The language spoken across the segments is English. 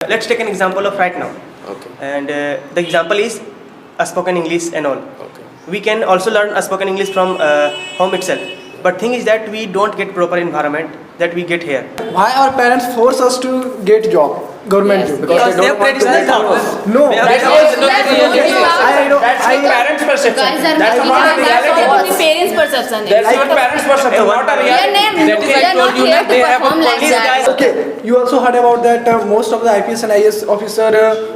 let's take an example of right now. Okay. And the example is a spoken English and all. Okay. We can also learn a spoken English from home itself. But thing is that we don't get proper environment that we get here. Why our parents force us to get job, government job? Because they don't want to traditional get thought. No, That's I parents' perception. Guys are That's making not a us reality. all the parents' perception. That's your parents' perception, not a reality. That is, I told you that they have a police guy. okay. You also heard about that most of the IPS and IAS officer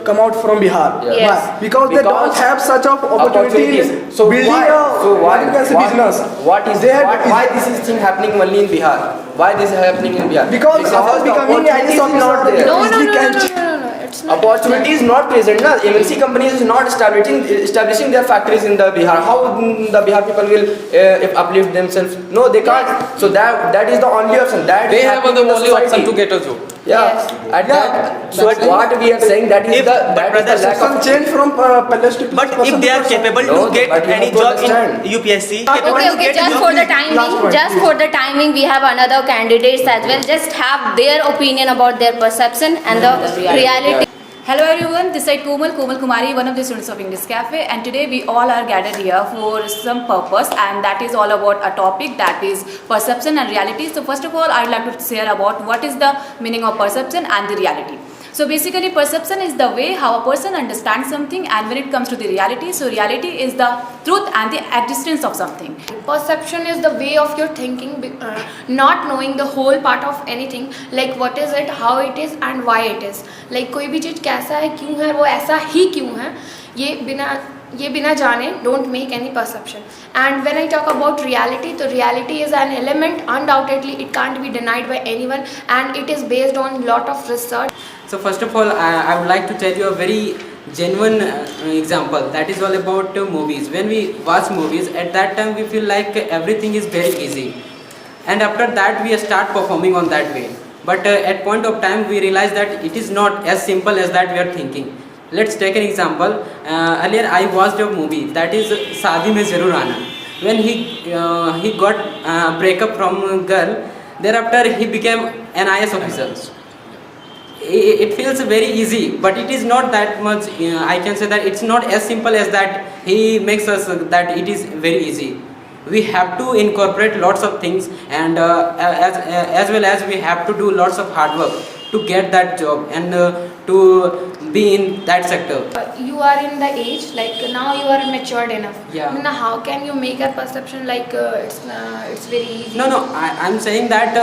come out from Bihar. Yeah. Yes. Why? Because they don't have such of opportunities. So building why? a So why? what you can say Why? business. What is They have- why this is thing happening only in Bihar? Why this is happening in Bihar? Because after the becoming opportunity IAS is officer, not there. No, easily can it's not. Opportunity is not present. Na? MNC companies is not establishing their factories in the Bihar. How the Bihar people will uplift themselves? No, they can't. So that is the only option. That They is have happening the in the only option society. to get a job. Yeah. Yes. At that, so what we are saying that is If- that but is the lack some of change from palace to But if they are capable No, to get but you any have to job in understand. UPSC, Okay, okay, just for the timing, we have another candidates as well. Just have their opinion about their perception and the reality. Hello everyone, this is Komal Kumari, one of the students of English Cafe, and today we all are gathered here for some purpose, and that is all about a topic that is perception and reality. So first of all, I would like to share about what is the meaning of perception and the reality. So basically perception is the way how a person understands something, and when it comes to the reality, so reality is the truth and the existence of something. Perception is the way of your thinking, not knowing the whole part of anything, like what is it, how it is and why it is. Like कोई भी चीज़ कैसा है, क्यों है, वो ऐसा ही क्यों है, ये बिना जाने don't make any perception. And when I talk about reality, so reality is an element, undoubtedly it can't be denied by anyone, and it is based on lot of research. So first of all, I would like to tell you a very genuine example. That is all about movies. When we watch movies, at that time we feel like everything is very easy, and after that we start performing on that way. But at point of time we realize that it is not as simple as that we are thinking. Let's take an example. Earlier I watched a movie that is Shaadi Mein Zarur Aana. When he got breakup from a girl, thereafter he became an IAS officer. It feels very easy, but it is not that much. I can say that it's not as simple as that. He makes us that it is very easy. We have to incorporate lots of things, and as well as we have to do lots of hard work to get that job and to be in that sector. You are in the age, like now you are matured enough. Yeah. Now how can you make a perception like it's very easy? No, I'm saying that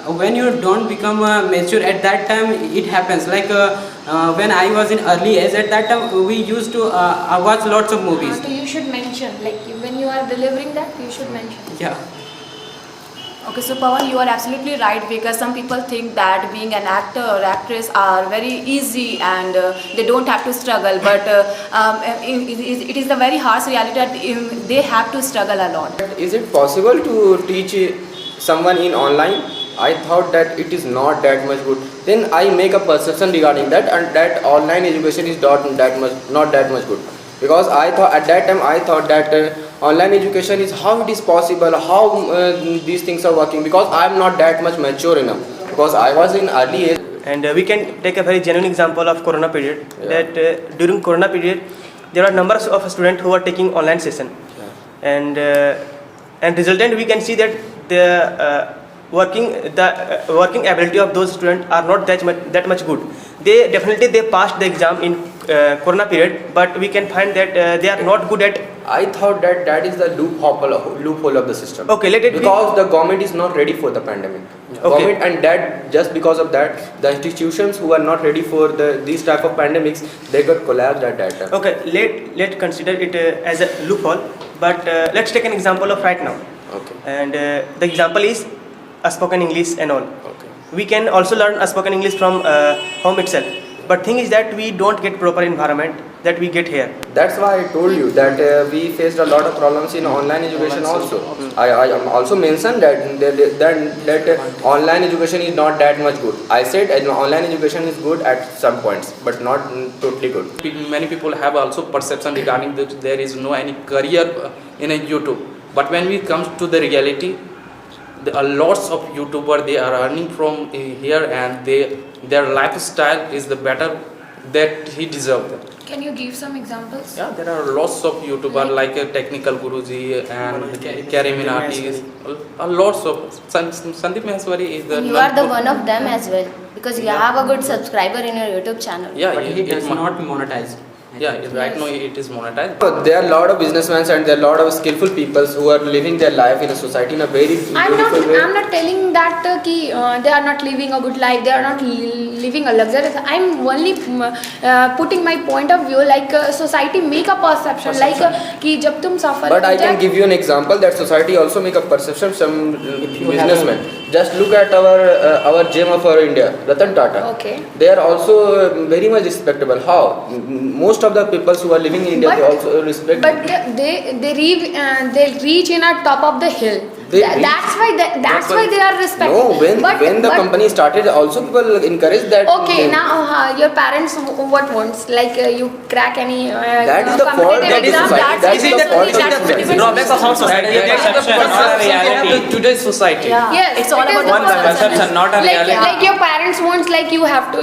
when you don't become mature at that time, it happens. Like when I was in early age, at that time we used to watch lots of movies. So you should mention, like when you are delivering that, you should mention. Yeah. Okay, so Pawan, you are absolutely right, because some people think that being an actor or actress are very easy and they don't have to struggle, but it is the very harsh reality that they have to struggle a lot. Is it possible to teach someone in online? I thought that it is not that much good. Then I make a perception regarding that, and that online education is not that much good. Because I thought at that time that online education is how it is possible, how these things are working. Because I am not that much mature enough. Because I was in early age. and we can take a very genuine example of Corona period. Yeah. That during Corona period, there are numbers of students who are taking online session, Yeah. and resultant we can see that the working ability of those students are not that much good. They passed the exam in Corona period, but we can find that they are not good at. I thought that is the loophole of the system. Okay, let it be. Because the government is not ready for the pandemic. Okay. Government, and that just because of that, the institutions who are not ready for these type of pandemics, they got collapsed at that time. Okay, let's consider it as a loophole, but let's take an example of right now. Okay. And the example is a spoken English and all. Okay. We can also learn a spoken English from home itself. But thing is that we don't get proper environment that we get here. That's why I told you that we faced a lot of problems in online education also. I also mentioned that online education is not that much good. I said online education is good at some points, but not totally good. Many people have also perception regarding that there is no any career in a YouTube. But when we come to the reality, there are lots of YouTubers, they are earning from here, and they their lifestyle is the better that he deserves that. Can you give some examples? Yeah, there are lots of YouTubers like Technical Guruji and Karim Minati. Lots of Sandeep Maheshwari is the. You are the one of them as well because you have a good subscriber in your YouTube channel. Yeah, But he does not monetize. Yeah, right now it is monetized. There are a lot of businessmen and there are a lot of skillful people who are living their life in a society in a very beautiful way. I'm not telling that they are not living a good life. They are not living a luxurious. I'm only putting my point of view. Like society make a perception. Like कि जब तुम सफल But I हो can जाए- give you an example that society also make a perception some businessmen. Just look at our gem of our India, Ratan Tata. Okay. They are also very much respectable. How? Most of the people who are living in India, they also respect. But they reach in a top of the hill. They That's why they are respected. No, when the company started, also people encourage that. Okay, now your parents what wants? Like you crack any That is the fault. competitive That is exam, society. That is the fault of that's society. different. Drawbacks of our society. That is the Perception, not a perception they have reality. with today's society. Yeah. Yes, It's all it about is the the perception, not a reality. Like your parents wants like you have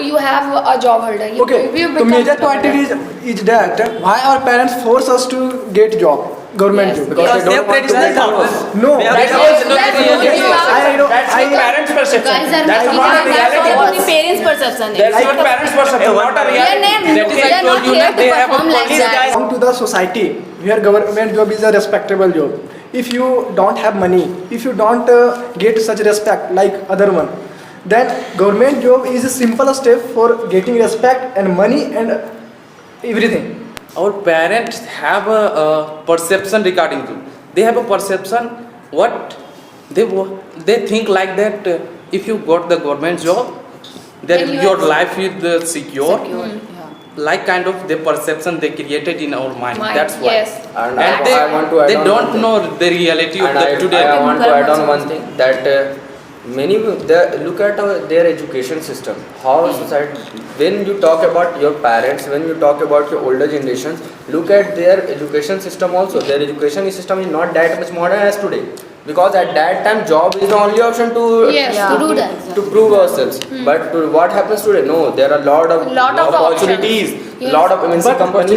a job holder. You, Okay, you the become major job point holder. is that why our parents force us to get job, government Yes. job. Because They have traditional thoughts. No, They have That's traditional what- thoughts. that's what you are- I know. That's I your parents' perception. Guys are That's making not a it- That's reality. all only parents' perception. That's your parents' perception, not a reality. That is they I are told not you here that to they have a perform like police that. guys. Come to the society where government job is a respectable job. If you don't have money, if you don't get such respect like other one, then government job is a simple step for getting respect and money and everything. Our parents have a perception regarding to. They have a perception what they think like that if you got the government job, then Then you your are life is secure. Like kind of the perception they created in our mind. Mind, That's why. yes. And And I want to add they on don't something. know the reality of And the today. I want to add on one thing that many look at their education system. How society. When you talk about your parents, when you talk about your older generations, look at their education system also. Their education system is not that much modern as today. Because at that time, job is the only option to Yes. To do that. to prove ourselves. But what happens today? No, there are lot of Lot of opportunities. options. Lot of MNC companies.